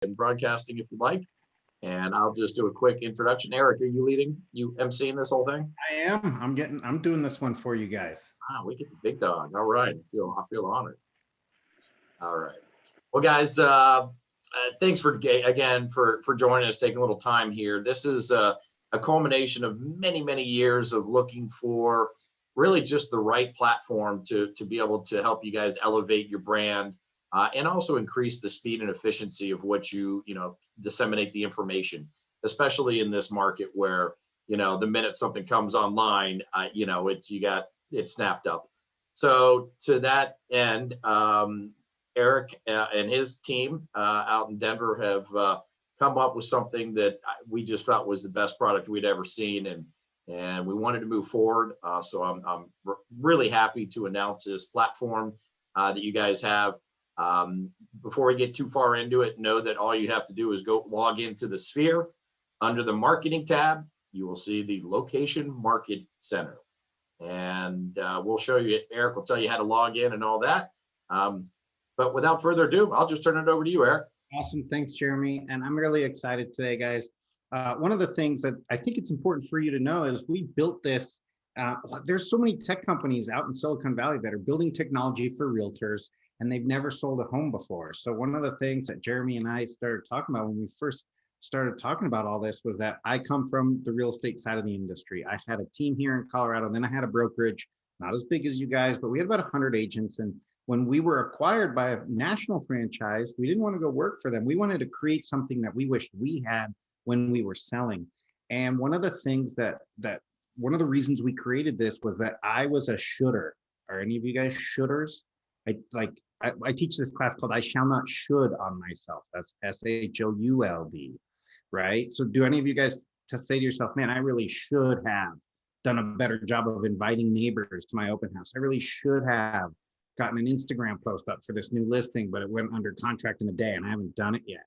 and broadcasting if you like. And I'll just do a quick introduction. Eric, are you leading? You emceeing this whole thing? I am. I'm doing this one for you guys. We get the big dog. All right. I feel honored. All right. Well, guys, thanks again for joining us, taking a little time here. This is a culmination of many years of looking for really just the right platform to be able to help you guys elevate your brand and also increase the speed and efficiency of what you disseminate the information, especially in this market where the minute something comes online, it's snapped up. So to that end, Eric and his team out in Denver have come up with something that we just felt was the best product we'd ever seen, and we wanted to move forward. So I'm really happy to announce this platform that you guys have. Before we get too far into it, know that all you have to do is go log into the Sphere. Under the marketing tab, you will see the LoKation Marketing Center. And we'll show you, Eric will tell you how to log in and all that. But without further ado, I'll just turn it over to you, Eric. Awesome. Thanks, Jeremy. And I'm really excited today, guys. One of the things that I think it's important for you to know is we built this. There's so many tech companies out in Silicon Valley that are building technology for realtors, and they've never sold a home before. So one of the things that Jeremy and I started talking about when we first started talking about all this was that I come from the real estate side of the industry. I had a team here in Colorado, then I had a brokerage, not as big as you guys, but we had about 100 agents. And when we were acquired by a national franchise, we didn't want to go work for them. We wanted to create something that we wished we had when we were selling. And one of the things one of the reasons we created this was that I was a should'er. Are any of you guys shoulders? I teach this class called I Shall Not Should on Myself. That's SHOULD, right? So do any of you guys say to yourself, man, I really should have done a better job of inviting neighbors to my open house. I really should have gotten an Instagram post up for this new listing, but it went under contract in a day and I haven't done it yet.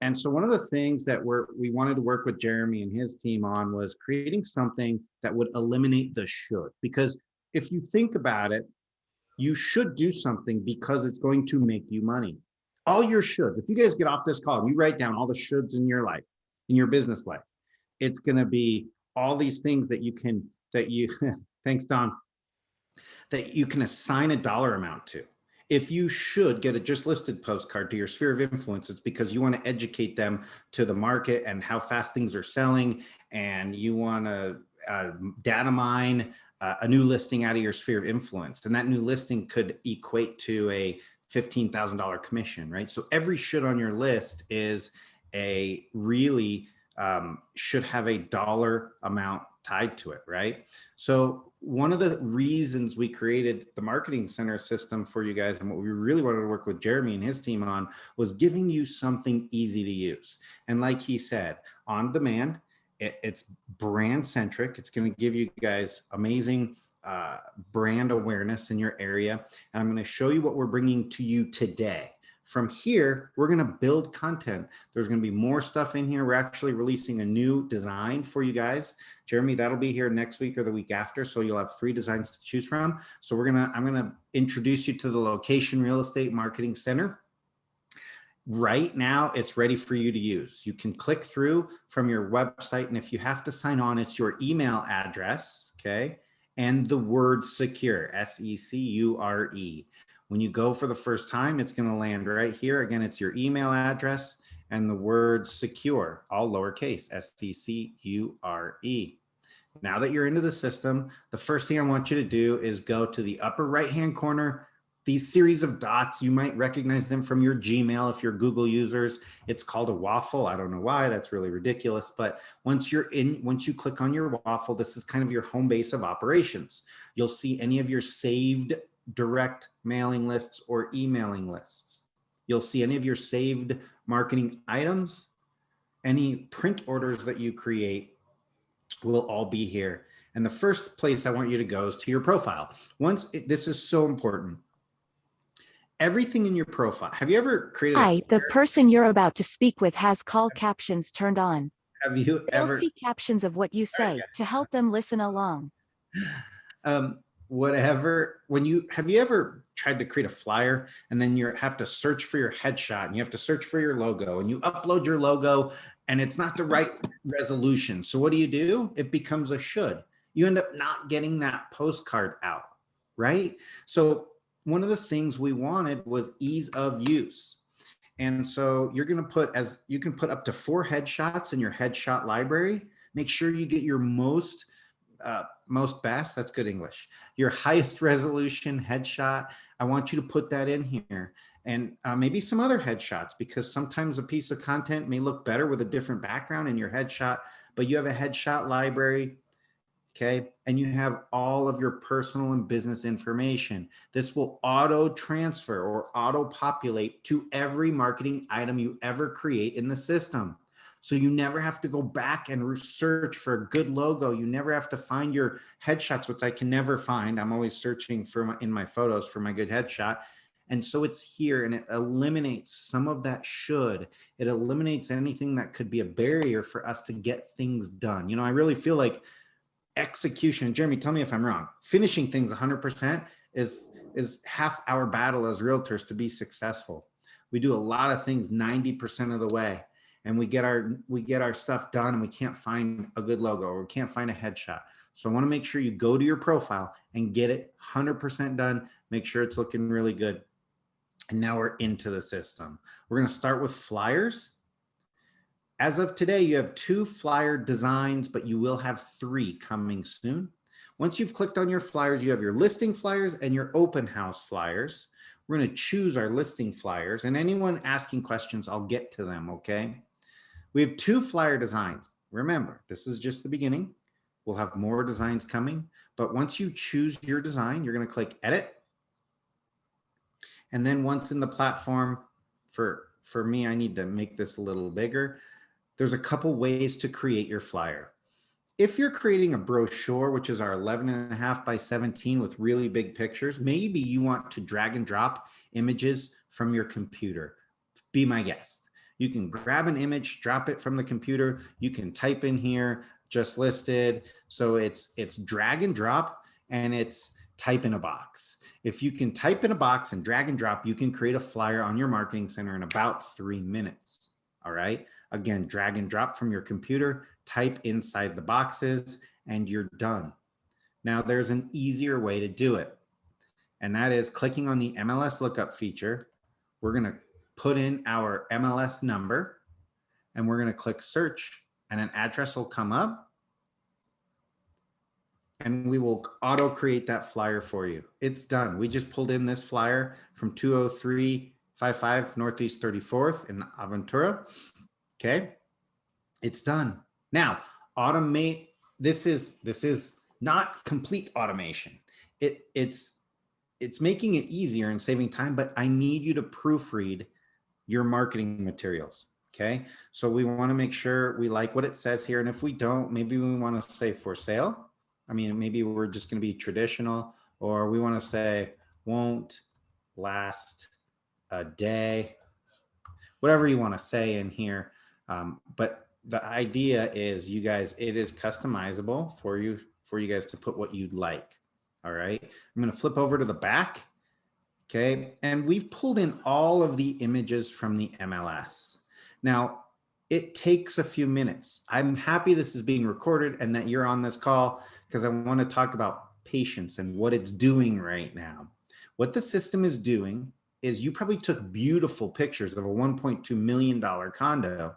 And so one of the things that we wanted to work with Jeremy and his team on was creating something that would eliminate the should. Because if you think about it, you should do something because it's going to make you money. All your shoulds, if you guys get off this call and you write down all the shoulds in your life, in your business life, it's going to be all these things that thanks, Don, that you can assign a dollar amount to. If you should get a just listed postcard to your sphere of influence, it's because you want to educate them to the market and how fast things are selling, and you want to data mine a new listing out of your sphere of influence. And that new listing could equate to a $15,000 commission, right? So every should on your list is should have a dollar amount tied to it, right? So one of the reasons we created the Marketing Center system for you guys, and what we really wanted to work with Jeremy and his team on, was giving you something easy to use. And like he said, on demand, it's brand centric. It's going to give you guys amazing brand awareness in your area. And I'm going to show you what we're bringing to you today. From here, we're going to build content. There's going to be more stuff in here. We're actually releasing a new design for you guys. Jeremy, that'll be here next week or the week after. So you'll have 3 designs to choose from. So I'm going to introduce you to the LoKation Real Estate Marketing Center. Right now, it's ready for you to use. You can click through from your website, and if you have to sign on, it's your email address, okay, and the word secure, SECURE. When you go for the first time, it's going to land right here. Again, it's your email address and the word secure, all lowercase, SECURE. Now that you're into the system, the first thing I want you to do is go to the upper right-hand corner. These series of dots, you might recognize them from your Gmail if you're Google users. It's called a waffle. I don't know why, that's really ridiculous. But once you click on your waffle, this is kind of your home base of operations. You'll see any of your saved direct mailing lists or emailing lists. You'll see any of your saved marketing items, any print orders that you create will all be here. And the first place I want you to go is to your profile. This is so important. Everything in your profile. Have you ever created the person you're about to speak with has call captions turned on. Have you ever? They'll see captions of what you say to help them listen along. whatever, have you ever tried to create a flyer and then you have to search for your headshot and you have to search for your logo and you upload your logo and it's not the right resolution. So what do? It becomes a should. You end up not getting that postcard out, right? So one of the things we wanted was ease of use. And so you're going to put, as you can put up to 4 headshots in your headshot library. Make sure you get your most best, that's good English, your highest resolution headshot. I want you to put that in here, and maybe some other headshots, because sometimes a piece of content may look better with a different background in your headshot, but you have a headshot library. Okay. And you have all of your personal and business information. This will auto transfer or auto populate to every marketing item you ever create in the system. So you never have to go back and search for a good logo. You never have to find your headshots, which I can never find. I'm always searching for in my photos for my good headshot. And so it's here, and it eliminates some of that should. It eliminates anything that could be a barrier for us to get things done. You know, I really feel like execution, Jeremy, tell me if I'm wrong, finishing things 100% is half our battle as realtors to be successful. We do a lot of things 90% of the way, and we get our stuff done and we can't find a good logo or we can't find a headshot. So I want to make sure you go to your profile and get it 100% done. Make sure it's looking really good. And now we're into the system. We're going to start with flyers. As of today, you have 2 flyer designs, but you will have 3 coming soon. Once you've clicked on your flyers, you have your listing flyers and your open house flyers. We're going to choose our listing flyers, and anyone asking questions, I'll get to them, okay? We have 2 flyer designs. Remember, this is just the beginning. We'll have more designs coming, but once you choose your design, you're going to click edit. And then once in the platform, for me, I need to make this a little bigger. There's a couple ways to create your flyer. If you're creating a brochure, which is our 11.5 by 17 with really big pictures, maybe you want to drag and drop images from your computer. Be my guest. You can grab an image, drop it from the computer. You can type in here, just listed. So it's drag and drop, and it's type in a box. If you can type in a box and drag and drop, you can create a flyer on your marketing center in about 3 minutes. All right. Again, drag and drop from your computer, type inside the boxes, and you're done. Now there's an easier way to do it, and that is clicking on the MLS lookup feature. We're going to put in our MLS number, and we're going to click search, and an address will come up, and we will auto create that flyer for you. It's done. We just pulled in this flyer from 20355 Northeast 34th in Aventura. Okay, it's done. Now, automate. This is not complete automation. It's making it easier and saving time, but I need you to proofread your marketing materials. Okay, so we want to make sure we like what it says here, and if we don't, maybe we want to say for sale. I mean, maybe we're just going to be traditional, or we want to say won't last a day. Whatever you want to say in here. But the idea is, you guys, it is customizable for you guys to put what you'd like. All right. I'm going to flip over to the back. Okay. And we've pulled in all of the images from the MLS. Now, it takes a few minutes. I'm happy this is being recorded and that you're on this call, because I want to talk about patience and what it's doing right now. What the system is doing is, you probably took beautiful pictures of a $1.2 million condo.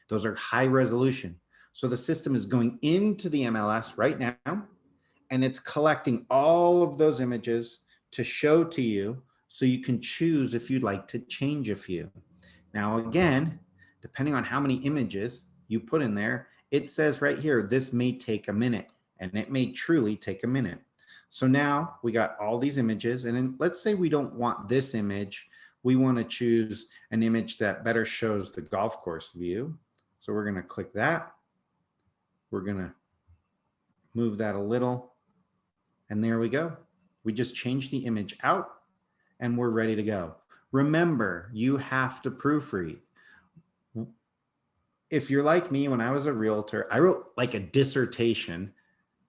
Those are high resolution. So the system is going into the MLS right now, and it's collecting all of those images to show to you, so you can choose if you'd like to change a few. Now, again, depending on how many images you put in there, it says right here, this may take a minute, and it may truly take a minute. So now we got all these images, and then let's say we don't want this image. We want to choose an image that better shows the golf course view. So we're going to click that. We're going to move that a little, and there we go. We just changed the image out, and we're ready to go. Remember, you have to proofread. If you're like me, when I was a realtor, I wrote like a dissertation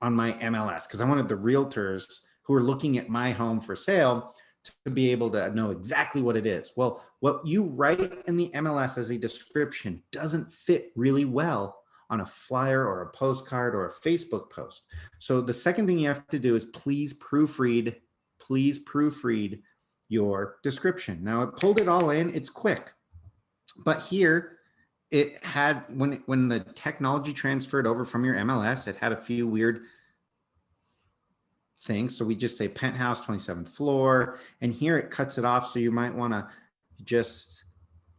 on my MLS, because I wanted the realtors who are looking at my home for sale to be able to know exactly what it is. Well, what you write in the MLS as a description doesn't fit really well on a flyer or a postcard or a Facebook post. So the second thing you have to do is please proofread your description. Now it pulled it all in, it's quick. But here it had, when the technology transferred over from your MLS, it had a few weird things. So we just say penthouse, 27th floor, and here it cuts it off. So you might want to just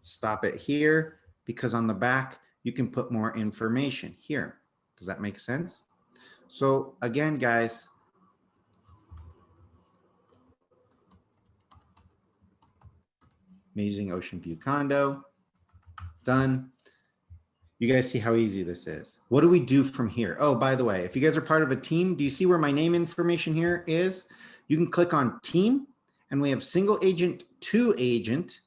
stop it here, because on the back, you can put more information here. Does that make sense? So again, guys, amazing ocean view condo, done. You guys see how easy this is. What do we do from here? Oh, by the way, if you guys are part of a team, do you see where my name information here is? You can click on team, and we have single agent, two agent,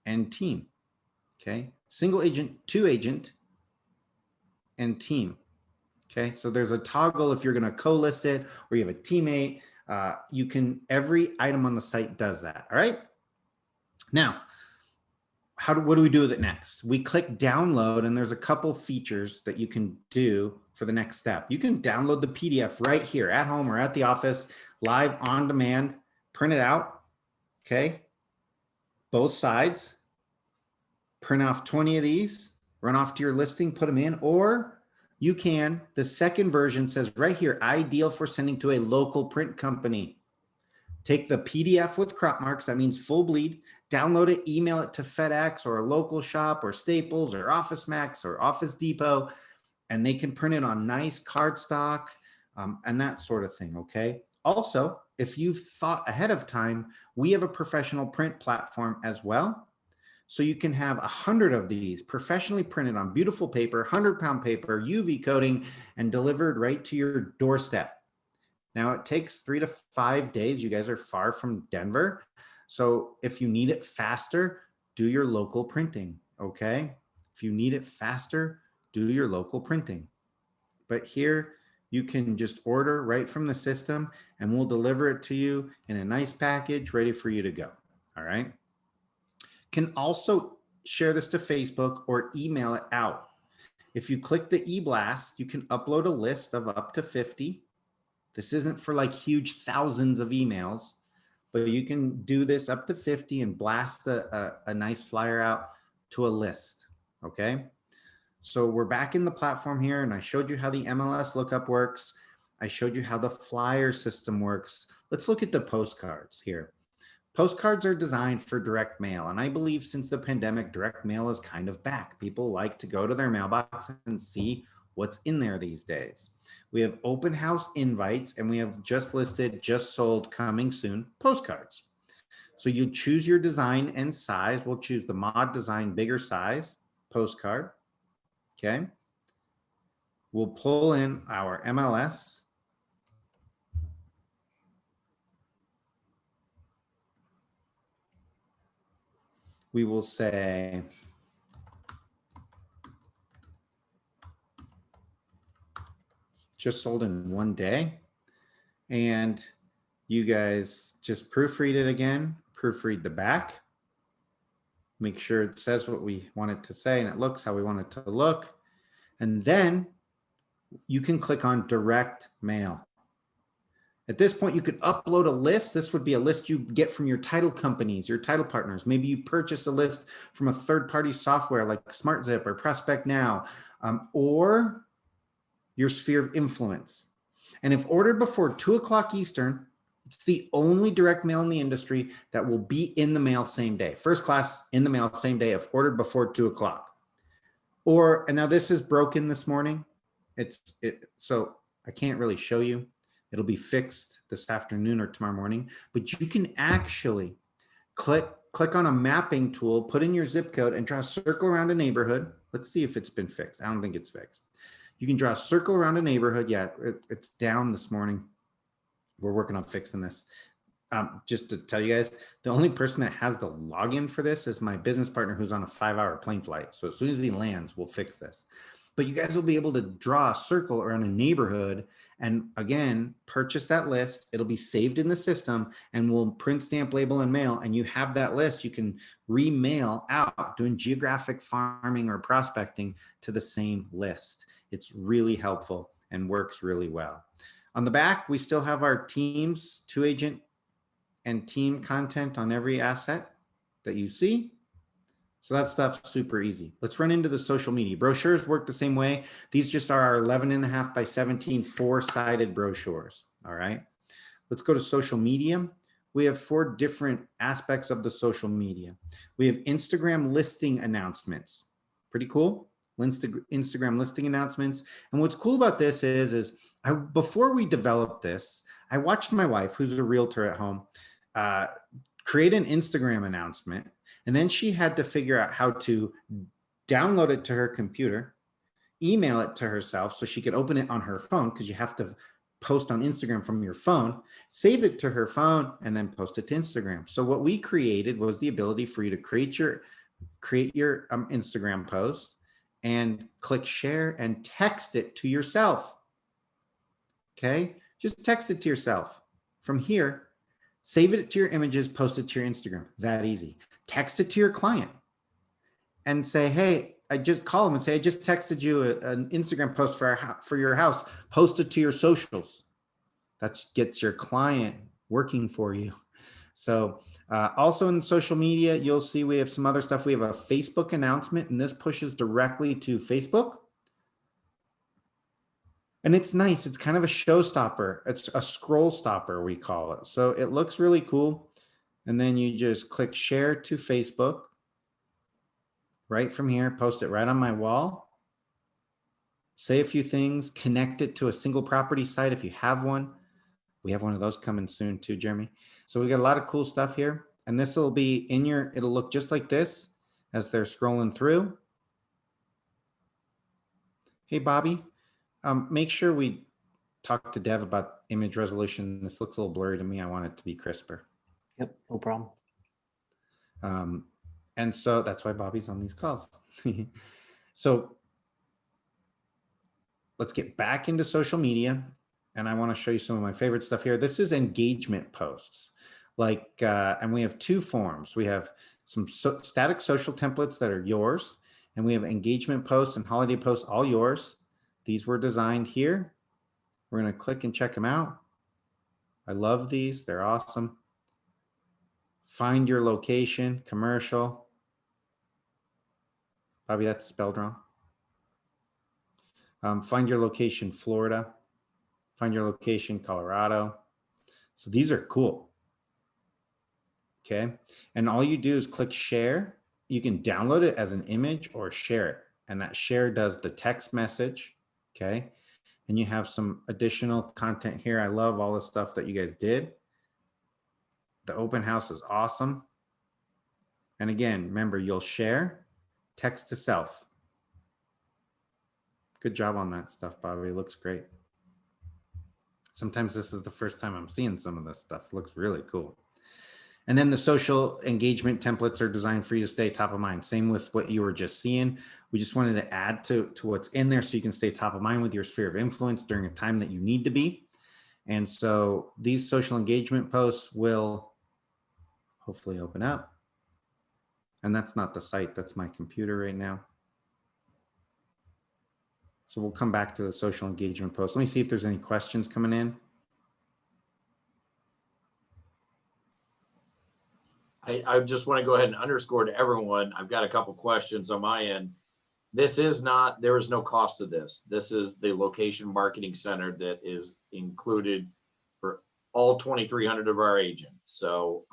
and team. Okay, single agent, two agent, and team. Okay, so there's a toggle if you're going to co-list it or you have a teammate. You can, every item on the site does that. All right. Now, what do we do with it next? We click download, and there's a couple features that you can do for the next step. You can download the PDF right here at home or at the office, live on demand, print it out. Okay. Both sides, print off 20 of these, run off to your listing, put them in, or you can, the second version says right here, ideal for sending to a local print company. Take the PDF with crop marks, that means full bleed, download it, email it to FedEx or a local shop or Staples or Office Max or Office Depot, and they can print it on nice cardstock and that sort of thing, okay? Also, if you've thought ahead of time, we have a professional print platform as well. So you can have 100 of these professionally printed on beautiful paper, 100-pound paper, UV coating, and delivered right to your doorstep. Now it takes 3 to 5 days. You guys are far from Denver. So if you need it faster, do your local printing, okay? If you need it faster, do your local printing. But here you can just order right from the system, and we'll deliver it to you in a nice package ready for you to go, all right? Can also share this to Facebook or email it out. If you click the e-blast, you can upload a list of up to 50. This isn't for like huge thousands of emails, but you can do this up to 50 and blast a nice flyer out to a list, okay? So we're back in the platform here, and I showed you how the MLS lookup works. I showed you how the flyer system works. Let's look at the postcards here. Postcards are designed for direct mail, and I believe since the pandemic, direct mail is kind of back. People like to go to their mailbox and see what's in there these days. We have open house invites, and we have just listed, just sold, coming soon postcards. So you choose your design and size. We'll choose the mod design, bigger size postcard. Okay. We'll pull in our MLS. We will say just sold in 1 day, and you guys just proofread it again, proofread the back, make sure it says what we want it to say and it looks how we want it to look, and then you can click on direct mail. At this point, you could upload a list. This would be a list you get from your title companies, your title partners. Maybe you purchase a list from a third-party software like SmartZip or Prospect Now, or your sphere of influence. And if ordered before 2 o'clock Eastern, it's the only direct mail in the industry that will be in the mail same day. First class in the mail same day if ordered before 2 o'clock. Or, and now this is broken this morning. So I can't really show you. It'll be fixed this afternoon or tomorrow morning, but you can actually click on a mapping tool, put in your zip code and draw a circle around a neighborhood. Let's see if it's been fixed. I don't think it's fixed. You can draw a circle around a neighborhood. Yeah, it's down this morning. We're working on fixing this. Just to tell you guys, the only person that has the login for this is my business partner who's on a 5-hour plane flight. So as soon as he lands, we'll fix this. But you guys will be able to draw a circle around a neighborhood and again, purchase that list. It'll be saved in the system and we'll print, stamp, label, and mail. And you have that list. You can remail out doing geographic farming or prospecting to the same list. It's really helpful and works really well. On the back, we still have our teams, 2-agent and team content on every asset that you see. So that stuff's super easy. Let's run into the social media. Brochures work the same way. These just are our 11.5 by 17 4-sided brochures. All right. Let's go to social media. We have 4 different aspects of the social media. We have Instagram listing announcements. Pretty cool. Instagram listing announcements. And what's cool about this is before we developed this, I watched my wife, who's a realtor at home, create an Instagram announcement. And then she had to figure out how to download it to her computer, email it to herself so she could open it on her phone, because you have to post on Instagram from your phone, save it to her phone, and then post it to Instagram. So what we created was the ability for you to create your Instagram post and click share and text it to yourself. Okay, just text it to yourself. From here, save it to your images, post it to your Instagram. That easy. Text it to your client and say, hey, I just call them and say, I just texted you an Instagram post for your house. Post it to your socials. That gets your client working for you. So also in social media, you'll see we have some other stuff. We have a Facebook announcement, and this pushes directly to Facebook. And it's nice. It's kind of a showstopper. It's a scroll stopper, we call it. So it looks really cool. And then you just click share to Facebook. Right from here, post it right on my wall. Say a few things, connect it to a single property site if you have one. We have one of those coming soon too, Jeremy. So we got a lot of cool stuff here. And this will be in your, it'll look just like this as they're scrolling through. Hey, Bobby, make sure we talk to Dev about image resolution. This looks a little blurry to me. I want it to be crisper. Yep, no problem. And so that's why Bobby's on these calls. So let's get back into social media. And I want to show you some of my favorite stuff here. This is engagement posts. And we have 2 forms. We have some static social templates that are yours. And we have engagement posts and holiday posts, all yours. These were designed here. We're going to click and check them out. I love these. They're awesome. Find your location, commercial. Bobby, that's spelled wrong. Find your location, Florida. Find your location, Colorado. So these are cool. Okay. And all you do is click share. You can download it as an image or share it. And that share does the text message. Okay. And you have some additional content here. I love all the stuff that you guys did. The open house is awesome. And again, remember, you'll share, text to self. Good job on that stuff, Bobby. It looks great. Sometimes this is the first time I'm seeing some of this stuff. It looks really cool. And then the social engagement templates are designed for you to stay top of mind. Same with what you were just seeing. We just wanted to add to what's in there so you can stay top of mind with your sphere of influence during a time that you need to be. And so these social engagement posts will hopefully open up. And that's not the site, that's my computer right now. So we'll come back to the social engagement post. Let me see if there's any questions coming in. I just want to go ahead and underscore to everyone, I've got a couple questions on my end. This is not, there is no cost to this. This is the LoKation Marketing Center that is included for all 2,300 of our agents. So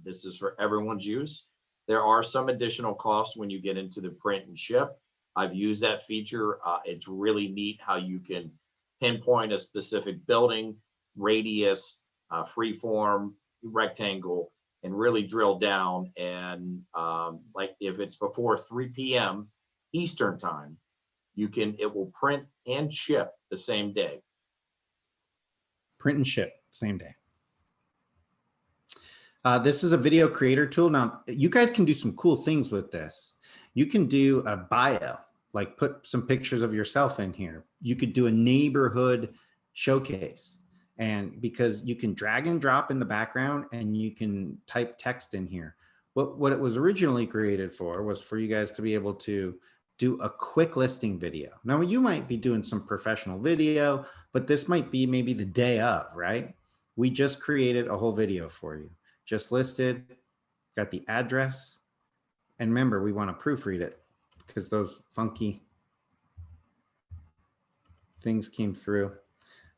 this is for everyone's use. There are some additional costs when you get into the print and ship. I've used that feature. It's really neat how you can pinpoint a specific building, radius, freeform, rectangle, and really drill down. And like if it's before 3 p.m. Eastern time, it will print and ship the same day. Print and ship, same day. This is a video creator tool. Now, you guys can do some cool things with this. You can do a bio, like put some pictures of yourself in here. You could do a neighborhood showcase, and because you can drag and drop in the background and you can type text in here. What it was originally created for was for you guys to be able to do a quick listing video. Now you might be doing some professional video, but this might be maybe the day of, right? We just created a whole video for you. Just listed, got the address. And remember, we want to proofread it because those funky things came through.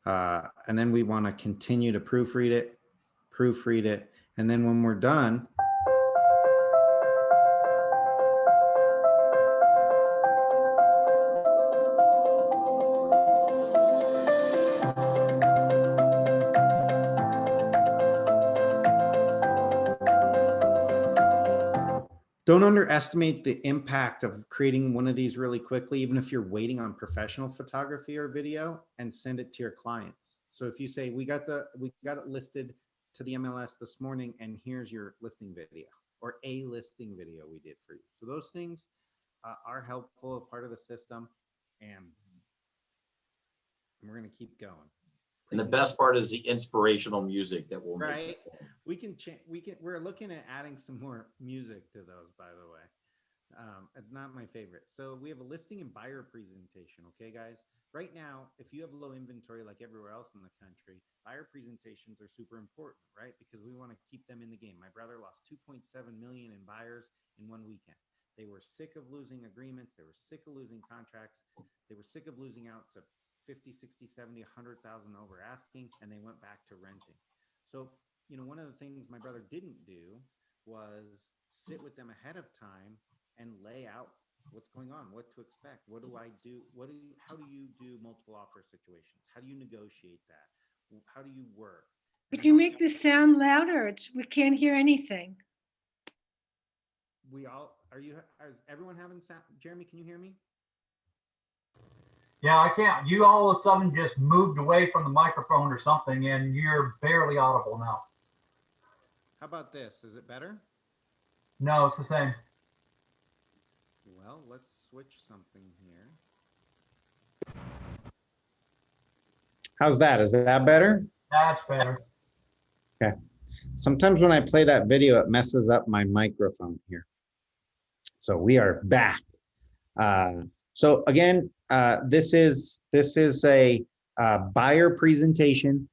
And then we want to continue to proofread it. And then when we're done, don't underestimate the impact of creating one of these really quickly, even if you're waiting on professional photography or video, and send it to your clients. So if you say, we got it listed to the MLS this morning, and here's your listing video, or a listing video we did for you. So those things are helpful, part of the system, and we're going to keep going. And the best part is the inspirational music that we'll make. Right. We're looking at adding some more music to those, by the way. Not my favorite. So we have a listing and buyer presentation. Okay, guys. Right now, if you have low inventory like everywhere else in the country, buyer presentations are super important, right? Because we want to keep them in the game. My brother lost 2.7 million in buyers in one weekend. They were sick of losing agreements. They were sick of losing contracts. They were sick of losing out to 50, 60, 70, 100,000 over asking, and they went back to renting. So, one of the things my brother didn't do was sit with them ahead of time and lay out what's going on, what to expect. What do I do? How do you do multiple offer situations? How do you negotiate that? How do you work? Could you make this sound louder? We can't hear anything. Is everyone having sound? Jeremy, can you hear me? Yeah, I can't. You all of a sudden just moved away from the microphone or something, and you're barely audible now. How about this? Is it better? No, it's the same. Well, let's switch something here. How's that? Is that better? That's better. Okay. Sometimes when I play that video, it messes up my microphone here. So we are back. So again, this is a buyer presentation.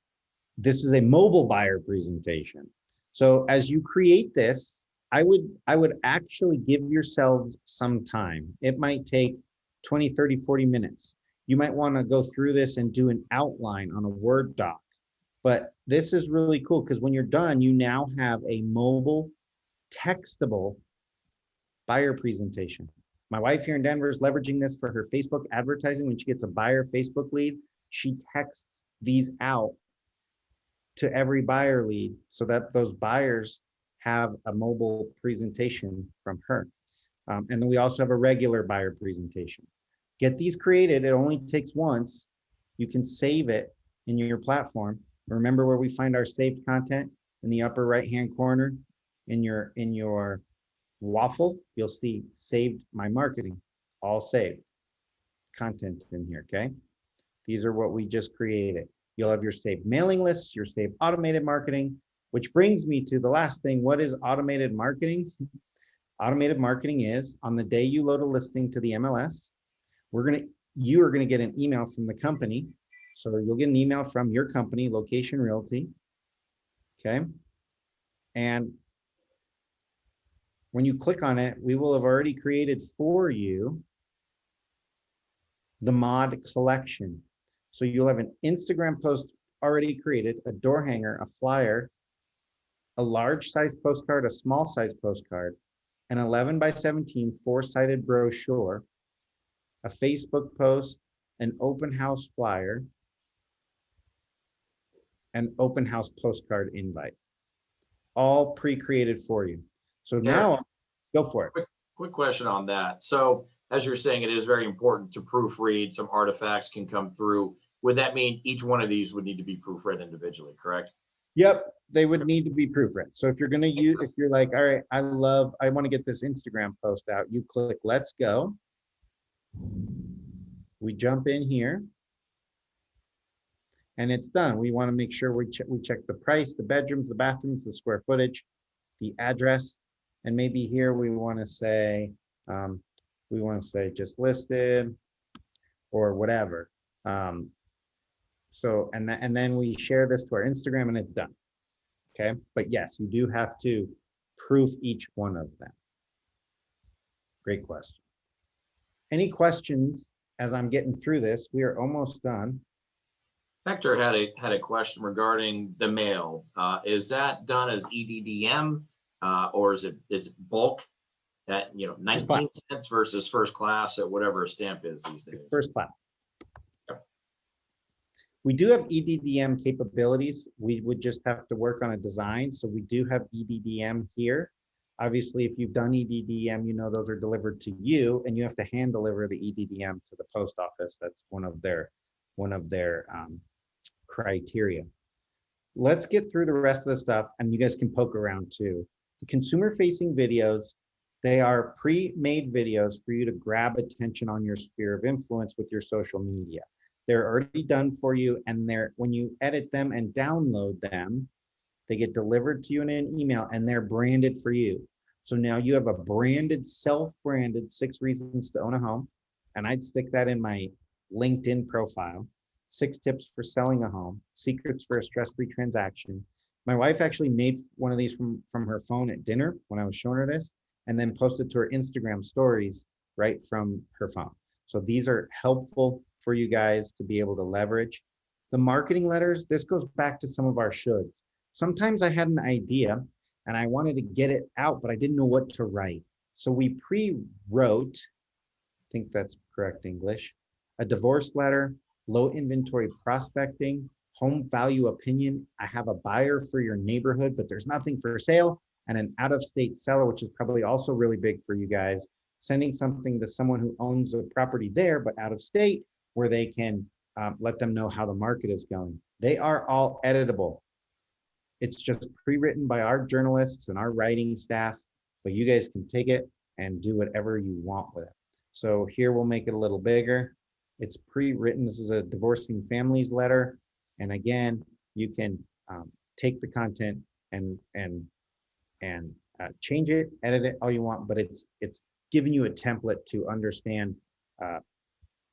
This is a mobile buyer presentation. So as you create this, I would actually give yourselves some time. It might take 20, 30, 40 minutes. You might want to go through this and do an outline on a Word doc. But this is really cool because when you're done, you now have a mobile textable buyer presentation. My wife here in Denver is leveraging this for her Facebook advertising. When she gets a buyer Facebook lead, she texts these out to every buyer lead so that those buyers have a mobile presentation from her. And then we also have a regular buyer presentation. Get these created. It only takes once. You can save it in your platform. Remember where we find our saved content? In the upper right-hand corner in your waffle, you'll see saved my marketing, all saved content in here, okay? These are what we just created. You'll have your saved mailing lists, your saved automated marketing, which brings me to the last thing. What is automated marketing? Automated marketing is on the day you load a listing to the MLS, you are gonna get an email from the company. So you'll get an email from your company, LoKation Realty, okay? And when you click on it, we will have already created for you the mod collection. So you'll have an Instagram post already created, a door hanger, a flyer, a large size postcard, a small size postcard, an 11 by 17 four-sided brochure, a Facebook post, an open house flyer, an open house postcard invite, all pre-created for you. So now, go for it. Quick question on that. So as you're saying, it is very important to proofread. Some artifacts can come through. Would that mean each one of these would need to be proofread individually, correct? Yep, they would need to be proofread. So if you're going to use, if you're like, all right, I want to get this Instagram post out, you click Let's Go. We jump in here and it's done. We want to make sure we check the price, the bedrooms, the bathrooms, the square footage, the address, and maybe here we want to say just listed or whatever. And then we share this to our Instagram and it's done. Okay, but yes, you do have to proof each one of them. Great question. Any questions as I'm getting through this? We are almost done. Hector had a question regarding the mail. Is that done as EDDM or is it bulk at 19 cents versus first class at whatever a stamp is these days? First class. Yep. We do have EDDM capabilities. We would just have to work on a design. So we do have EDDM here. Obviously, if you've done EDDM, you know those are delivered to you, and you have to hand deliver the EDDM to the post office. That's one of their criteria. Let's get through the rest of the stuff, and you guys can poke around too. The consumer-facing videos, they are pre-made videos for you to grab attention on your sphere of influence with your social media. They're already done for you, and when you edit them and download them, they get delivered to you in an email and they're branded for you. So now you have a branded, self-branded 6 reasons to own a home. And I'd stick that in my LinkedIn profile. 6 tips for selling a home, secrets for a stress-free transaction. My wife actually made one of these from her phone at dinner when I was showing her this, and then posted to her Instagram stories right from her phone. So these are helpful for you guys to be able to leverage. The marketing letters, this goes back to some of our shoulds. Sometimes I had an idea and I wanted to get it out, but I didn't know what to write. So we pre-wrote, I think that's correct English, a divorce letter, low inventory prospecting, home value opinion. I have a buyer for your neighborhood, but there's nothing for sale, and an out-of-state seller, which is probably also really big for you guys, sending something to someone who owns a property there, but out of state, where they can let them know how the market is going. They are all editable. It's just pre-written by our journalists and our writing staff, but you guys can take it and do whatever you want with it. So here we'll make it a little bigger. It's pre-written. This is a divorcing families letter. And again, you can take the content and change it, edit it all you want, but it's giving you a template to understand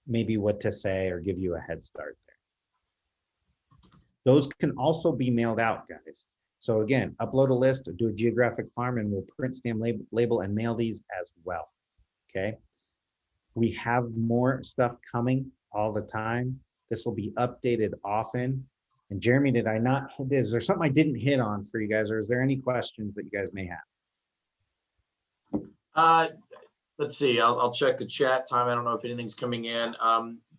maybe what to say or give you a head start there. Those can also be mailed out, guys. So again, upload a list, do a geographic farm, and we'll print, stamp, label, and mail these as well, okay? We have more stuff coming all the time. This will be updated often. And Jeremy, is there something I didn't hit on for you guys, or is there any questions that you guys may have? Let's see, I'll check the chat time. I don't know if anything's coming in.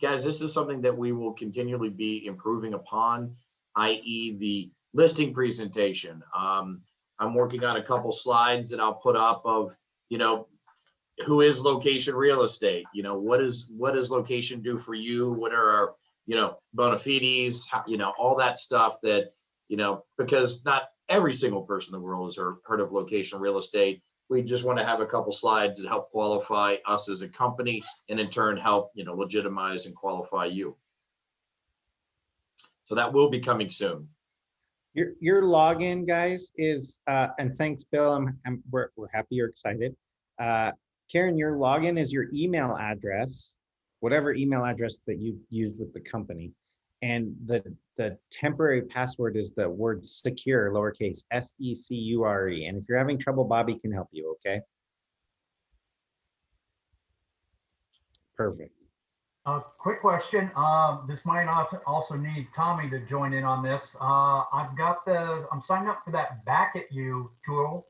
Guys, this is something that we will continually be improving upon, i.e. the listing presentation. I'm working on a couple slides that I'll put up of, who is LoKation Real Estate? What does LoKation do for you? What are our, bona fides, all that stuff that, because not every single person in the world has heard of LoKation Real Estate. We just want to have a couple slides that help qualify us as a company and in turn help, legitimize and qualify you. So that will be coming soon. Your login, guys, is and thanks, Bill. We're happy you're excited. Karen, your login is your email address, whatever email address that you use with the company, and the temporary password is the word secure, lowercase SECURE. And if you're having trouble, Bobby can help you. Okay. Perfect. Quick question. This might also need Tommy to join in on this. I'm signed up for that Back at You tool.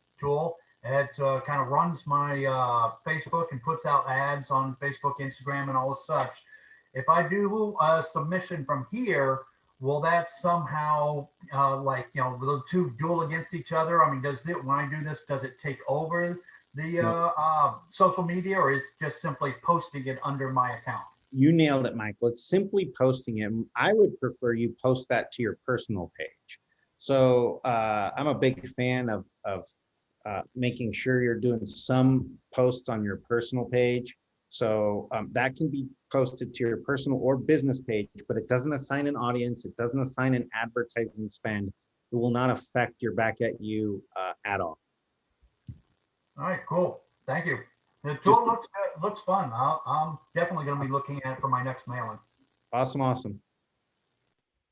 It kind of runs my Facebook and puts out ads on Facebook, Instagram, and all as such. If I do a submission from here, will that somehow will the two duel against each other? I mean, when I do this, does it take over the social media, or is it just simply posting it under my account? You nailed it, Michael. It's simply posting it. I would prefer you post that to your personal page. So I'm a big fan of making sure you're doing some posts on your personal page. So that can be posted to your personal or business page, but it doesn't assign an audience. It doesn't assign an advertising spend. It will not affect your back at you at all. All right, cool. Thank you. The tool looks fun. I'm definitely going to be looking at it for my next mailing. Awesome, awesome.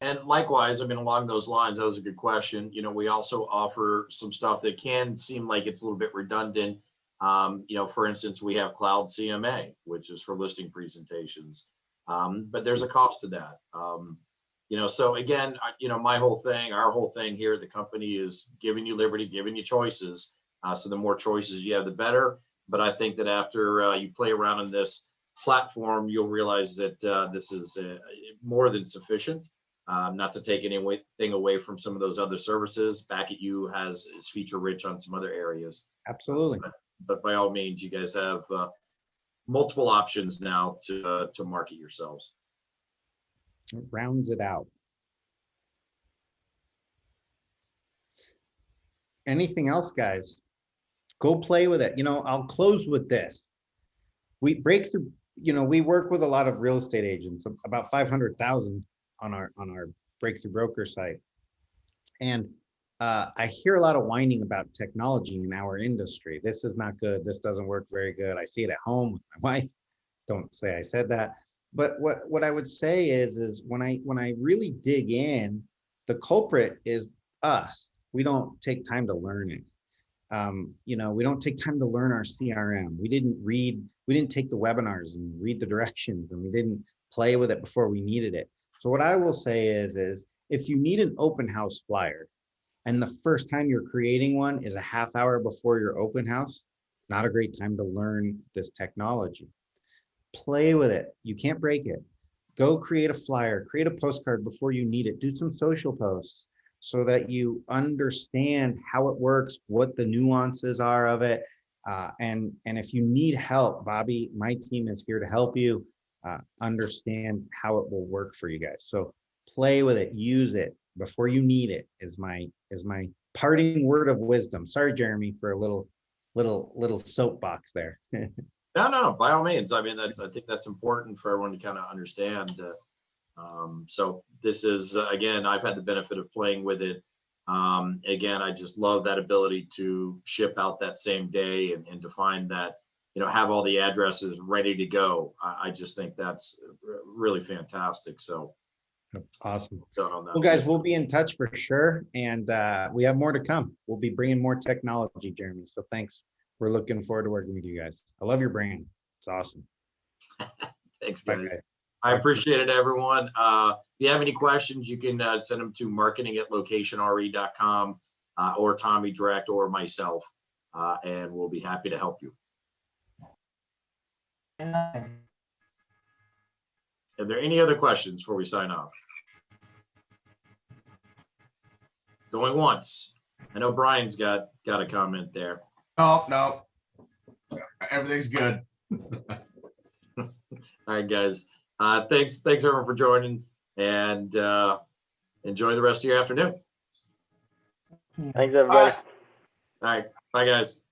And likewise, I mean, along those lines, that was a good question. You know, we also offer some stuff that can seem like it's a little bit redundant. You know, for instance, we have Cloud CMA, which is for listing presentations. But there's a cost to that. You know, so again, you know, my whole thing, our whole thing here at the company is giving you liberty, giving you choices. So the more choices you have, the better. But I think that after you play around in this platform, you'll realize that this is more than sufficient. Not to take anything away from some of those other services. Back at You is feature rich on some other areas. Absolutely. But by all means, you guys have multiple options now to market yourselves. It rounds it out. Anything else, guys? Go play with it. You know, I'll close with this. We break through, you know, we work with a lot of real estate agents, about 500,000 on our Breakthrough Broker site. And I hear a lot of whining about technology in our industry. This is not good. This doesn't work very good. I see it at home with my wife. Don't say I said that. But what I would say is when I really dig in, the culprit is us. We don't take time to learn it. You know, we don't take time to learn our CRM. We didn't take the webinars and read the directions, and we didn't play with it before we needed it. So what I will say is if you need an open house flyer and the first time you're creating one is a half hour before your open house, not a great time to learn this technology. Play with it. You can't break it. Go create a flyer, create a postcard before you need it. Do some social posts so that you understand how it works, what the nuances are of it. And if you need help, Bobby, my team is here to help you understand how it will work for you guys. So play with it, use it before you need it is my parting word of wisdom. Sorry, Jeremy, for a little soapbox there. No, by all means. I mean, I think that's important for everyone to kind of understand. So this is, again, I've had the benefit of playing with it. Again, I just love that ability to ship out that same day and to find that, you know, have all the addresses ready to go. I just think that's really fantastic. So awesome. on that. Well, guys, we'll be in touch for sure. And we have more to come. We'll be bringing more technology, Jeremy. So thanks. We're looking forward to working with you guys. I love your brand. It's awesome. Thanks, Bye, guys. guys. I appreciate it, everyone. If you have any questions, you can send them to marketing@locationre.com or Tommy direct or myself, and we'll be happy to help you. Are there any other questions before we sign off? Going once. I know Brian's got a comment there. No, everything's good. All right, guys. Thanks everyone for joining, and enjoy the rest of your afternoon. Thanks, everybody. All right. Bye, guys.